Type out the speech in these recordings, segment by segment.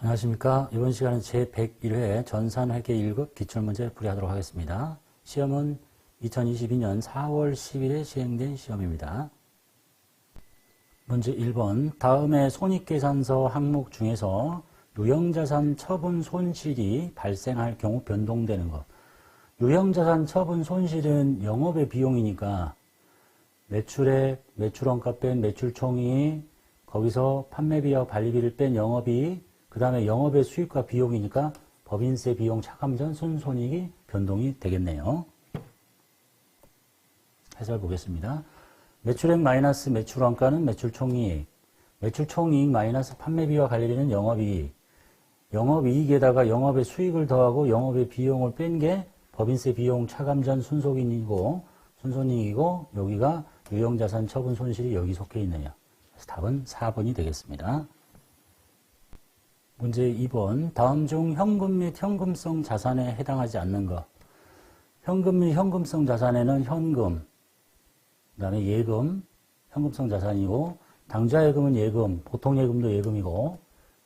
안녕하십니까. 이번 시간은 제101회 전산회계 1급 기출문제 풀이하도록 하겠습니다. 시험은 2022년 4월 10일에 시행된 시험입니다. 문제 1번. 다음의 손익계산서 항목 중에서 유형자산 처분 손실이 발생할 경우 변동되는 것. 유형자산 처분 손실은 영업의 비용이니까 매출액, 매출원가 뺀 매출총이, 거기서 판매비와 관리비를 뺀 영업이익, 그 다음에 영업의 수익과 비용이니까 법인세 비용 차감전 순손익이 변동이 되겠네요. 해설 보겠습니다. 매출액 마이너스 매출원가는 매출총이익, 매출총이익 마이너스 판매비와 관리비는 영업이익, 영업이익에다가 영업의 수익을 더하고 영업의 비용을 뺀 게 법인세 비용 차감전 순손익이고 여기가 유형자산 처분 손실이 여기 속해 있네요. 그래서 답은 4번이 되겠습니다. 문제 2번. 다음 중 현금 및 현금성 자산에 해당하지 않는 것. 현금 및 현금성 자산에는 현금, 그 다음에 예금, 현금성 자산이고, 당좌예금은 예금, 보통예금도 예금이고,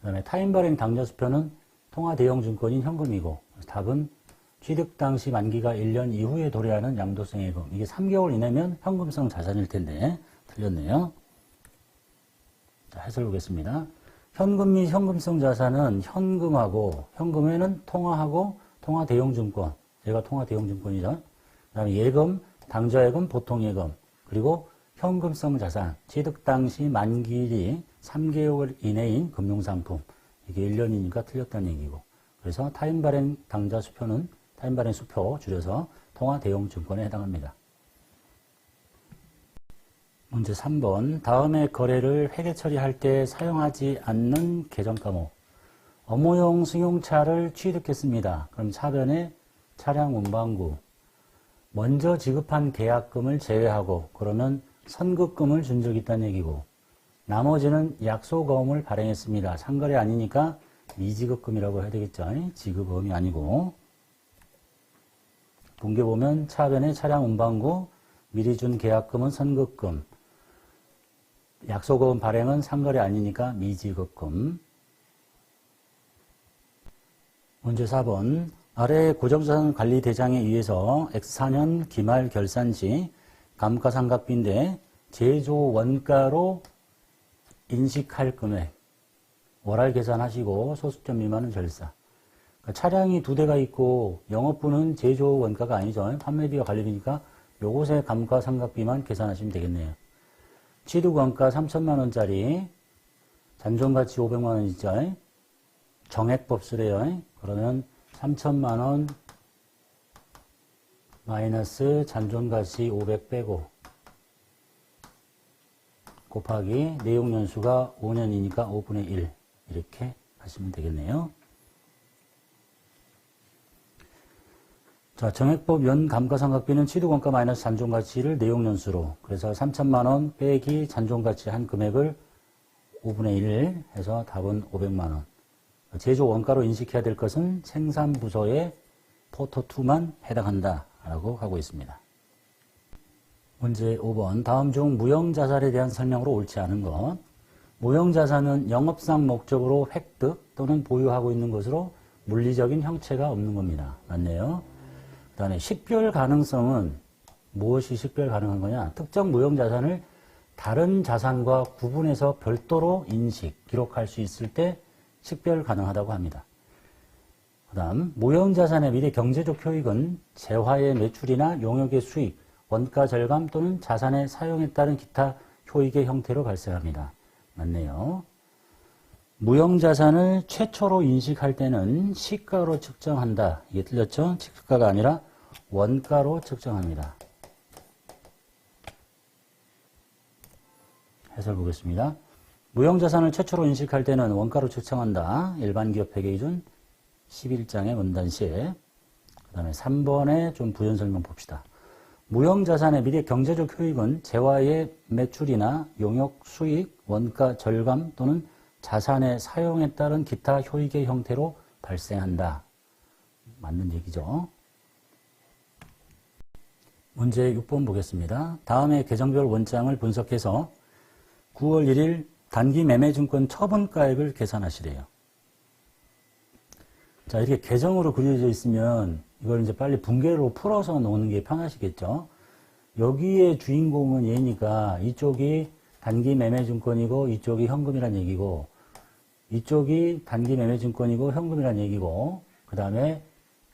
그 다음에 타인발행 당좌수표는 통화대형증권인 현금이고, 답은 취득 당시 만기가 1년 이후에 도래하는 양도성 예금. 이게 3개월 이내면 현금성 자산일 텐데 틀렸네요. 자, 해설 보겠습니다. 현금 및 현금성 자산은 현금하고, 현금에는 통화하고 통화대형증권, 얘가 통화대형증권이죠. 그 다음에 예금, 당좌예금, 보통예금, 그리고 현금성 자산, 취득 당시 만기일이 3개월 이내인 금융상품. 이게 1년이니까 틀렸다는 얘기고. 그래서 타인발행 당좌수표는 타인발행 수표 줄여서 통화대형증권에 해당합니다. 문제 3번. 다음의 거래를 회계 처리할 때 사용하지 않는 계정 과목. 업무용 승용차를 취득했습니다. 그럼 차변에 차량 운반구. 먼저 지급한 계약금을 제외하고 그러면 선급금을 준 적이 있다는 얘기고, 나머지는 약소거음을 발행했습니다. 상거래 아니니까 미지급금이라고 해야 되겠죠. 지급음이 아니고. 분계 보면 차변에 차량 운반구, 미리 준 계약금은 선급금, 약소거음 발행은 상거래 아니니까 미지급금. 문제 4번. 아래 고정자산관리대장에 의해서 X4년 기말 결산시 감가상각비인데 제조 원가로 인식할 금액, 월할 계산하시고 소수점 미만은 절사. 그러니까 차량이 2대가 있고 영업부는 제조 원가가 아니죠. 판매비와 관리비니까 요것의 감가상각비만 계산하시면 되겠네요. 취득원가 3천만 원짜리, 잔존가치 500만 원이죠. 정액법수래요. 그러면 3천만 원 마이너스 잔존가치 500 빼고 곱하기 내용연수가 5년이니까 5분의 1 이렇게 하시면 되겠네요. 자, 정액법 연감가상각비는 취득원가 마이너스 잔존가치를 내용연수로, 그래서 3천만 원 빼기 잔존가치 한 금액을 5분의 1 해서 답은 500만 원. 제조 원가로 인식해야 될 것은 생산부서의 포토2만 해당한다 라고 하고 있습니다. 문제 5번. 다음 중 무형자산에 대한 설명으로 옳지 않은 것. 무형자산은 영업상 목적으로 획득 또는 보유하고 있는 것으로 물리적인 형체가 없는 겁니다. 맞네요. 그 다음에 식별 가능성은 무엇이 식별 가능한 거냐? 특정 무형자산을 다른 자산과 구분해서 별도로 인식, 기록할 수 있을 때 식별 가능하다고 합니다. 그 다음, 무형자산의 미래 경제적 효익은 재화의 매출이나 용역의 수익, 원가 절감 또는 자산의 사용에 따른 기타 효익의 형태로 발생합니다. 맞네요. 무형자산을 최초로 인식할 때는 시가로 측정한다. 이게 틀렸죠? 시가가 아니라 원가로 측정합니다. 해설 보겠습니다. 무형자산을 최초로 인식할 때는 원가로 측정한다. 일반기업 회계기준 11장의 원단시에. 그 다음에 3번에 좀 부연 설명 봅시다. 무형자산의 미래 경제적 효익은 재화의 매출이나 용역 수익, 원가 절감 또는 자산의 사용에 따른 기타 효익의 형태로 발생한다. 맞는 얘기죠. 문제 6번 보겠습니다. 다음의 계정별 원장을 분석해서 9월 1일 단기 매매증권 처분가액을 계산하시래요. 자, 이렇게 계정으로 그려져 있으면 이걸 이제 빨리 분계로 풀어서 놓는 게 편하시겠죠? 여기에 주인공은 얘니까 이쪽이 단기 매매증권이고 이쪽이 현금이란 얘기고 이쪽이 단기 매매증권이고 현금이란 얘기고 그 다음에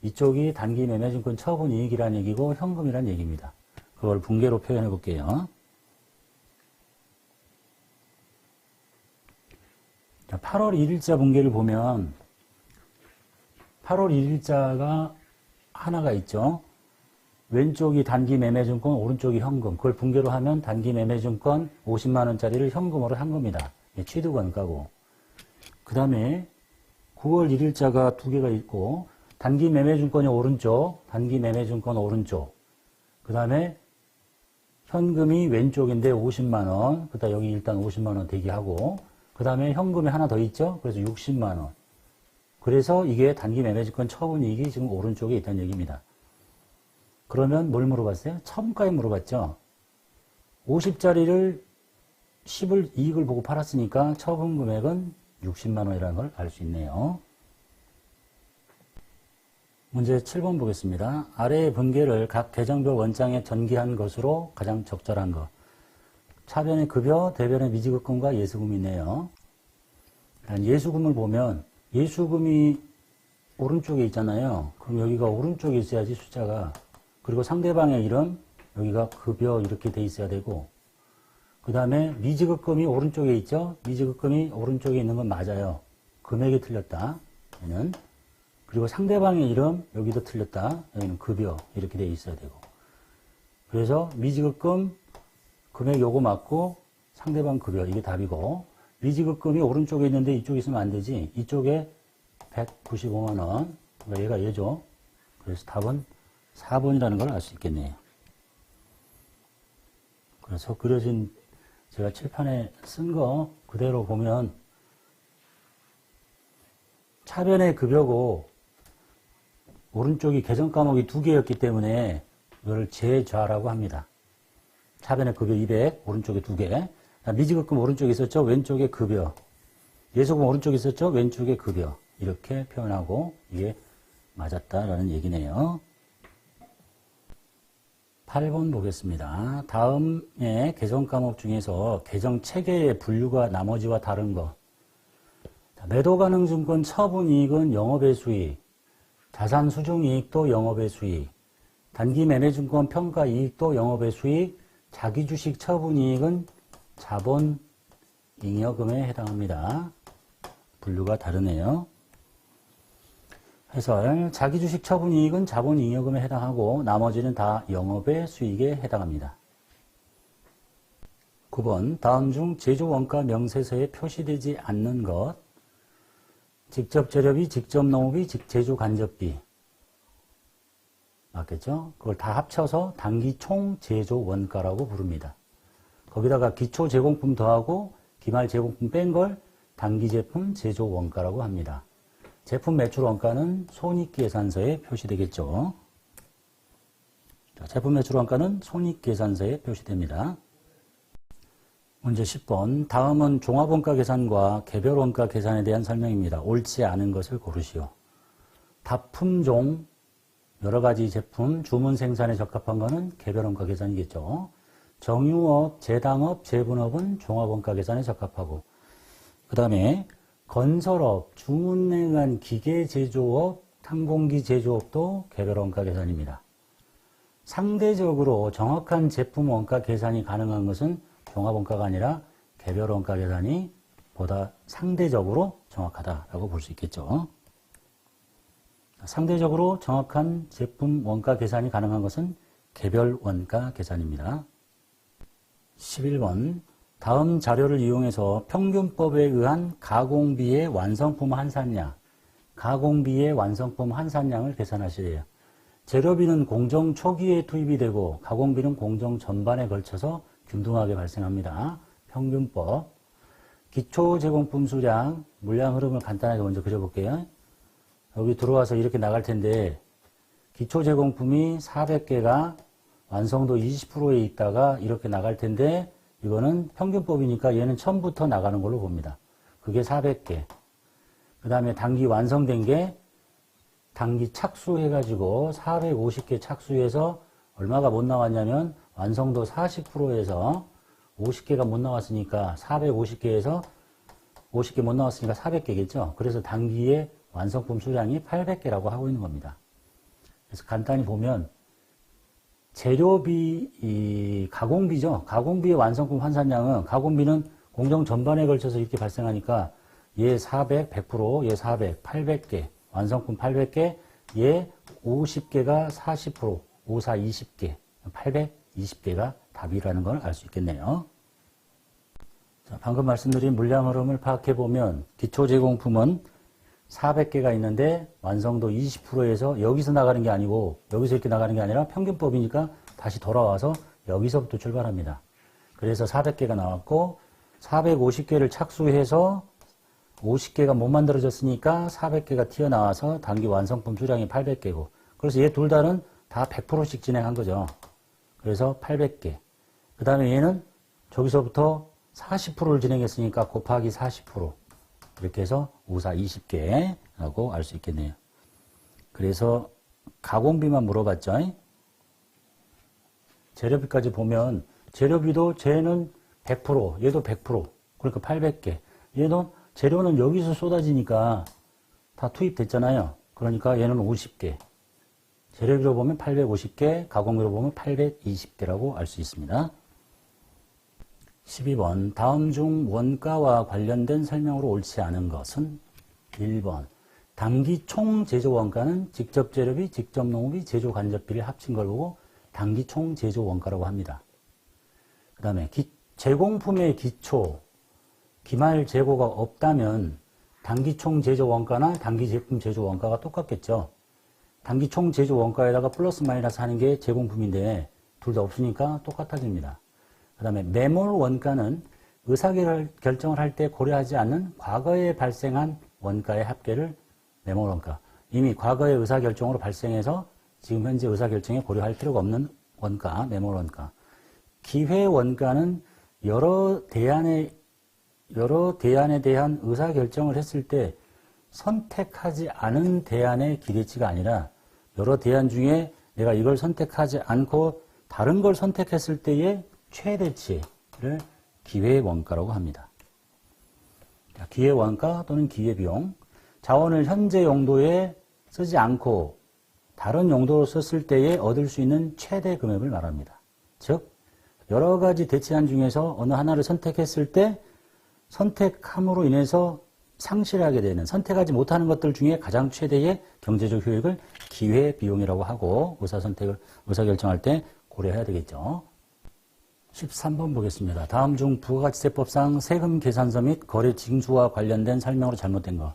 이쪽이 단기 매매증권 처분이익이란 얘기고 현금이란 얘기입니다. 그걸 분계로 표현해 볼게요. 자, 8월 1일자 분계를 보면 8월 1일자가 하나가 있죠. 왼쪽이 단기 매매증권, 오른쪽이 현금. 그걸 분계로 하면 단기 매매증권 50만원짜리를 현금으로 한 겁니다. 취득원가고. 그 다음에 9월 1일자가 두 개가 있고, 단기 매매증권이 오른쪽, 단기 매매증권 오른쪽. 그 다음에 현금이 왼쪽인데 50만원. 그 다음에 여기 일단 50만원 대기하고, 그 다음에 현금이 하나 더 있죠. 그래서 60만원. 그래서 이게 단기 매매증권 처분이익이 지금 오른쪽에 있다는 얘기입니다. 그러면 뭘 물어봤어요? 처분가에 물어봤죠. 50짜리를 10을 이익을 보고 팔았으니까 처분 금액은 60만 원이라는 걸 알 수 있네요. 문제 7번 보겠습니다. 아래의 분계를 각 계정별 원장에 전기한 것으로 가장 적절한 것. 차변의 급여, 대변의 미지급금과 예수금이 있네요. 예수금을 보면 예수금이 오른쪽에 있잖아요. 그럼 여기가 오른쪽에 있어야지 숫자가. 그리고 상대방의 이름, 여기가 급여 이렇게 돼 있어야 되고, 그 다음에 미지급금이 오른쪽에 있죠? 미지급금이 오른쪽에 있는 건 맞아요. 금액이 틀렸다. 얘는. 그리고 상대방의 이름, 여기도 틀렸다. 여기는 급여 이렇게 돼 있어야 되고. 그래서 미지급금, 금액 요거 맞고, 상대방 급여 이게 답이고, 미지급금이 오른쪽에 있는데 이쪽에 있으면 안 되지. 이쪽에 195만원. 그러니까 얘가 얘죠. 그래서 답은 4번이라는 걸 알 수 있겠네요. 그래서 그려진 제가 칠판에 쓴 거 그대로 보면 차변의 급여고 오른쪽이 계정 과목이 두 개였기 때문에 이걸 제좌라고 합니다. 차변의 급여 200, 오른쪽에 두 개. 미지급금 오른쪽에 있었죠? 왼쪽에 급여. 예수금 오른쪽에 있었죠? 왼쪽에 급여. 이렇게 표현하고 이게 맞았다라는 얘기네요. 8번 보겠습니다. 다음에 계정 과목 중에서 계정 체계의 분류가 나머지와 다른 것. 매도 가능 증권 처분이익은 영업의 수익, 자산 수중이익도 영업의 수익, 단기 매매증권 평가이익도 영업의 수익, 자기주식 처분이익은 자본 잉여금에 해당합니다. 분류가 다르네요. 해설, 자기주식 처분이익은 자본 잉여금에 해당하고 나머지는 다 영업의 수익에 해당합니다. 9번, 다음 중 제조원가 명세서에 표시되지 않는 것. 직접 재료비, 직접 농업비, 제조 간접비. 맞겠죠? 그걸 다 합쳐서 단기 총 제조 원가라고 부릅니다. 거기다가 기초 제공품 더하고 기말 제공품 뺀 걸 단기 제품 제조 원가라고 합니다. 제품 매출 원가는 손익계산서에 표시되겠죠. 자, 제품 매출 원가는 손익계산서에 표시됩니다. 문제 10번. 다음은 종합원가 계산과 개별원가 계산에 대한 설명입니다. 옳지 않은 것을 고르시오. 답품종, 여러가지 제품, 주문 생산에 적합한 것은 개별원가 계산이겠죠. 정유업, 재당업, 재분업은 종합원가 계산에 적합하고, 그 다음에 건설업, 주문에 의한 기계 제조업, 항공기 제조업도 개별원가 계산입니다. 상대적으로 정확한 제품 원가 계산이 가능한 것은 종합원가가 아니라 개별원가 계산이 보다 상대적으로 정확하다라고 볼 수 있겠죠. 상대적으로 정확한 제품 원가 계산이 가능한 것은 개별원가 계산입니다. 11번. 다음 자료를 이용해서 평균법에 의한 가공비의 완성품 환산량, 가공비의 완성품 환산량을 계산하시래요. 재료비는 공정 초기에 투입이 되고 가공비는 공정 전반에 걸쳐서 균등하게 발생합니다. 평균법. 기초 제공품 수량, 물량 흐름을 간단하게 먼저 그려볼게요. 여기 들어와서 이렇게 나갈 텐데 기초 제공품이 400개가 완성도 20%에 있다가 이렇게 나갈 텐데 이거는 평균법이니까 얘는 처음부터 나가는 걸로 봅니다. 그게 400개. 그 다음에 단기 완성된 게 단기 착수해가지고 450개 착수해서 얼마가 못 나왔냐면 완성도 40%에서 50개가 못 나왔으니까 450개에서 50개 못 나왔으니까 400개겠죠. 그래서 단기의 완성품 수량이 800개라고 하고 있는 겁니다. 그래서 간단히 보면 재료비, 가공비죠. 가공비의 완성품 환산량은 가공비는 공정 전반에 걸쳐서 이렇게 발생하니까 얘 400, 100%, 얘 400, 800개, 완성품 800개, 얘 50개가 40%, 54, 20개, 820개가 답이라는 걸 알 수 있겠네요. 자, 방금 말씀드린 물량 흐름을 파악해 보면 기초 제공품은 400개가 있는데 완성도 20%에서 여기서 나가는 게 아니고 여기서 이렇게 나가는 게 아니라 평균법이니까 다시 돌아와서 여기서부터 출발합니다. 그래서 400개가 나왔고 450개를 착수해서 50개가 못 만들어졌으니까 400개가 튀어나와서 단기 완성품 수량이 800개고 그래서 얘 둘 다는 다 100%씩 진행한 거죠. 그래서 800개. 그 다음에 얘는 저기서부터 40%를 진행했으니까 곱하기 40%. 이렇게 해서 54, 20개라고 알 수 있겠네요. 그래서 가공비만 물어봤죠. 재료비까지 보면 재료비도 쟤는 100%, 얘도 100%. 그러니까 800개. 얘는 재료는 여기서 쏟아지니까 다 투입됐잖아요. 그러니까 얘는 50개. 재료비로 보면 850개, 가공비로 보면 820개라고 알 수 있습니다. 12번 다음 중 원가와 관련된 설명으로 옳지 않은 것은 1번 단기 총 제조 원가는 직접 재료비, 직접 농업비, 제조 간접비를 합친 걸 보고 단기 총 제조 원가라고 합니다. 그 다음에 제공품의 기초, 기말 재고가 없다면 단기 총 제조 원가나 단기 제품 제조 원가가 똑같겠죠. 단기 총 제조 원가에다가 플러스 마이너스 하는 게 제공품인데 둘 다 없으니까 똑같아집니다. 그 다음에 매몰 원가는 의사결정을 할 때 고려하지 않는 과거에 발생한 원가의 합계를 매몰 원가. 이미 과거의 의사결정으로 발생해서 지금 현재 의사결정에 고려할 필요가 없는 원가, 매몰 원가. 기회 원가는 여러 대안에 대한 의사결정을 했을 때 선택하지 않은 대안의 기대치가 아니라 여러 대안 중에 내가 이걸 선택하지 않고 다른 걸 선택했을 때의 최대치를 기회원가라고 합니다. 기회원가 또는 기회비용. 자원을 현재 용도에 쓰지 않고 다른 용도로 썼을 때에 얻을 수 있는 최대 금액을 말합니다. 즉 여러 가지 대체안 중에서 어느 하나를 선택했을 때 선택함으로 인해서 상실하게 되는 선택하지 못하는 것들 중에 가장 최대의 경제적 효익을 기회비용이라고 하고 의사결정할 때 고려해야 되겠죠. 13번 보겠습니다. 다음 중 부가가치세법상 세금 계산서 및 거래 징수와 관련된 설명으로 잘못된 것.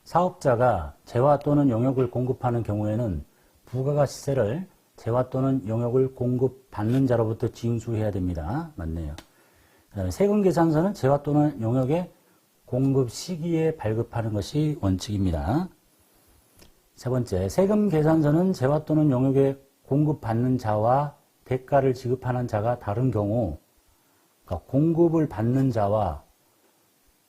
사업자가 재화 또는 용역을 공급하는 경우에는 부가가치세를 재화 또는 용역을 공급받는 자로부터 징수해야 됩니다. 맞네요. 그다음에 세금 계산서는 재화 또는 용역의 공급 시기에 발급하는 것이 원칙입니다. 세 번째, 세금 계산서는 재화 또는 용역에 공급받는 자와 대가를 지급하는 자가 다른 경우, 그러니까 공급을 받는 자와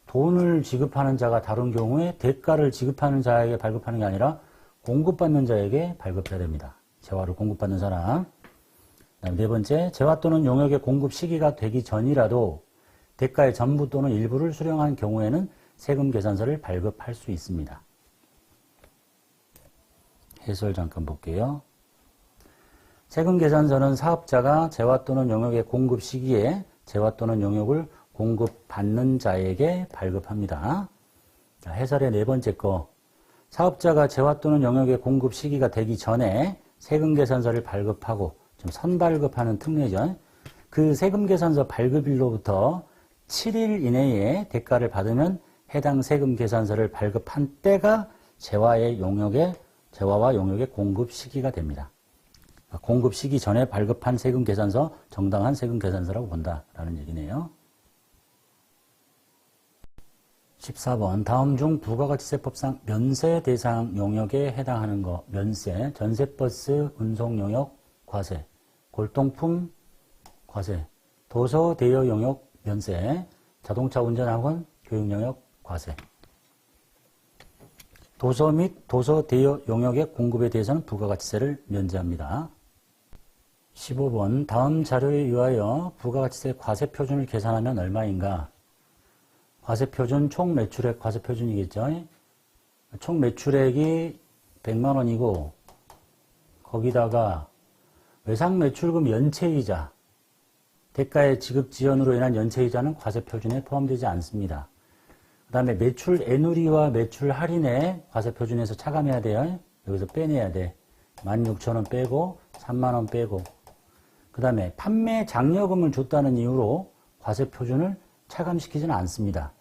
돈을 지급하는 자가 다른 경우에 대가를 지급하는 자에게 발급하는 게 아니라 공급받는 자에게 발급해야 됩니다. 재화를 공급받는 사람. 그다음에 네 번째, 재화 또는 용역의 공급 시기가 되기 전이라도 대가의 전부 또는 일부를 수령한 경우에는 세금 계산서를 발급할 수 있습니다. 해설 잠깐 볼게요. 세금 계산서는 사업자가 재화 또는 용역의 공급 시기에 재화 또는 용역을 공급받는 자에게 발급합니다. 자, 해설의 네 번째 거. 사업자가 재화 또는 용역의 공급 시기가 되기 전에 세금 계산서를 발급하고 좀 선발급하는 특례죠. 그 세금 계산서 발급일로부터 7일 이내에 대가를 받으면 해당 세금 계산서를 발급한 때가 재화와 용역의 공급 시기가 됩니다. 공급 시기 전에 발급한 세금 계산서, 정당한 세금 계산서라고 본다라는 얘기네요. 14번 다음 중 부가가치세법상 면세 대상 용역에 해당하는 것. 면세, 전세버스 운송 용역 과세, 골동품 과세, 도서 대여 용역 면세, 자동차 운전학원 교육 용역 과세. 도서 및 도서 대여 용역의 공급에 대해서는 부가가치세를 면제합니다. 15번 다음 자료에 의하여 부가가치세 과세표준을 계산하면 얼마인가? 과세표준 총 매출액 과세표준이겠죠. 총 매출액이 100만 원이고 거기다가 외상매출금 연체이자 대가의 지급 지연으로 인한 연체이자는 과세표준에 포함되지 않습니다. 그 다음에 매출 애누리와 매출 할인에 과세표준에서 차감해야 돼요. 여기서 빼내야 돼. 16,000원 빼고 3만원 빼고 그 다음에 판매 장려금을 줬다는 이유로 과세표준을 차감시키지는 않습니다.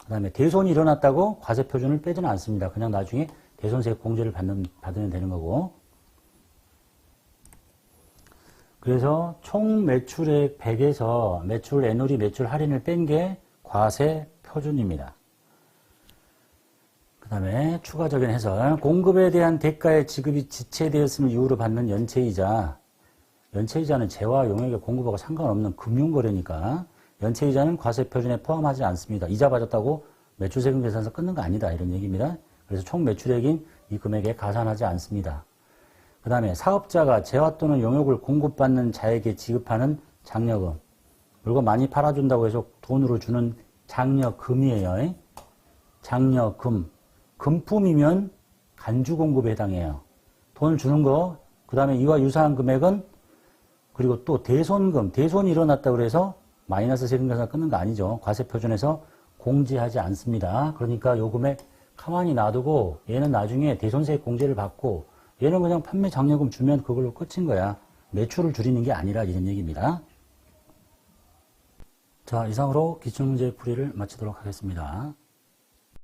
그 다음에 대손이 일어났다고 과세표준을 빼지는 않습니다. 그냥 나중에 대손세 공제를 받으면 되는 거고. 그래서 총 매출액 100에서 매출 애누리 매출 할인을 뺀 게 과세표준입니다. 그 다음에 추가적인 해설. 공급에 대한 대가의 지급이 지체되었음을 이유로 받는 연체이자. 연체이자는 재화 용역의 공급하고 상관없는 금융거래니까 연체이자는 과세표준에 포함하지 않습니다. 이자 받았다고 매출세금 계산서 끊는 거 아니다 이런 얘기입니다. 그래서 총 매출액인 이 금액에 가산하지 않습니다. 그 다음에 사업자가 재화 또는 용역을 공급받는 자에게 지급하는 장려금. 물건 많이 팔아준다고 해서 돈으로 주는 장려금이에요. 장려금. 금품이면 간주공급에 해당해요. 돈을 주는 거, 그 다음에 이와 유사한 금액은 그리고 또 대손금, 대손이 일어났다고 해서 마이너스 세금계산 끊는 거 아니죠. 과세표준에서 공제하지 않습니다. 그러니까 요 금액 가만히 놔두고 얘는 나중에 대손세 공제를 받고 얘는 그냥 판매 장려금 주면 그걸로 끝인 거야. 매출을 줄이는 게 아니라 이런 얘기입니다. 자, 이상으로 기출문제 풀이를 마치도록 하겠습니다.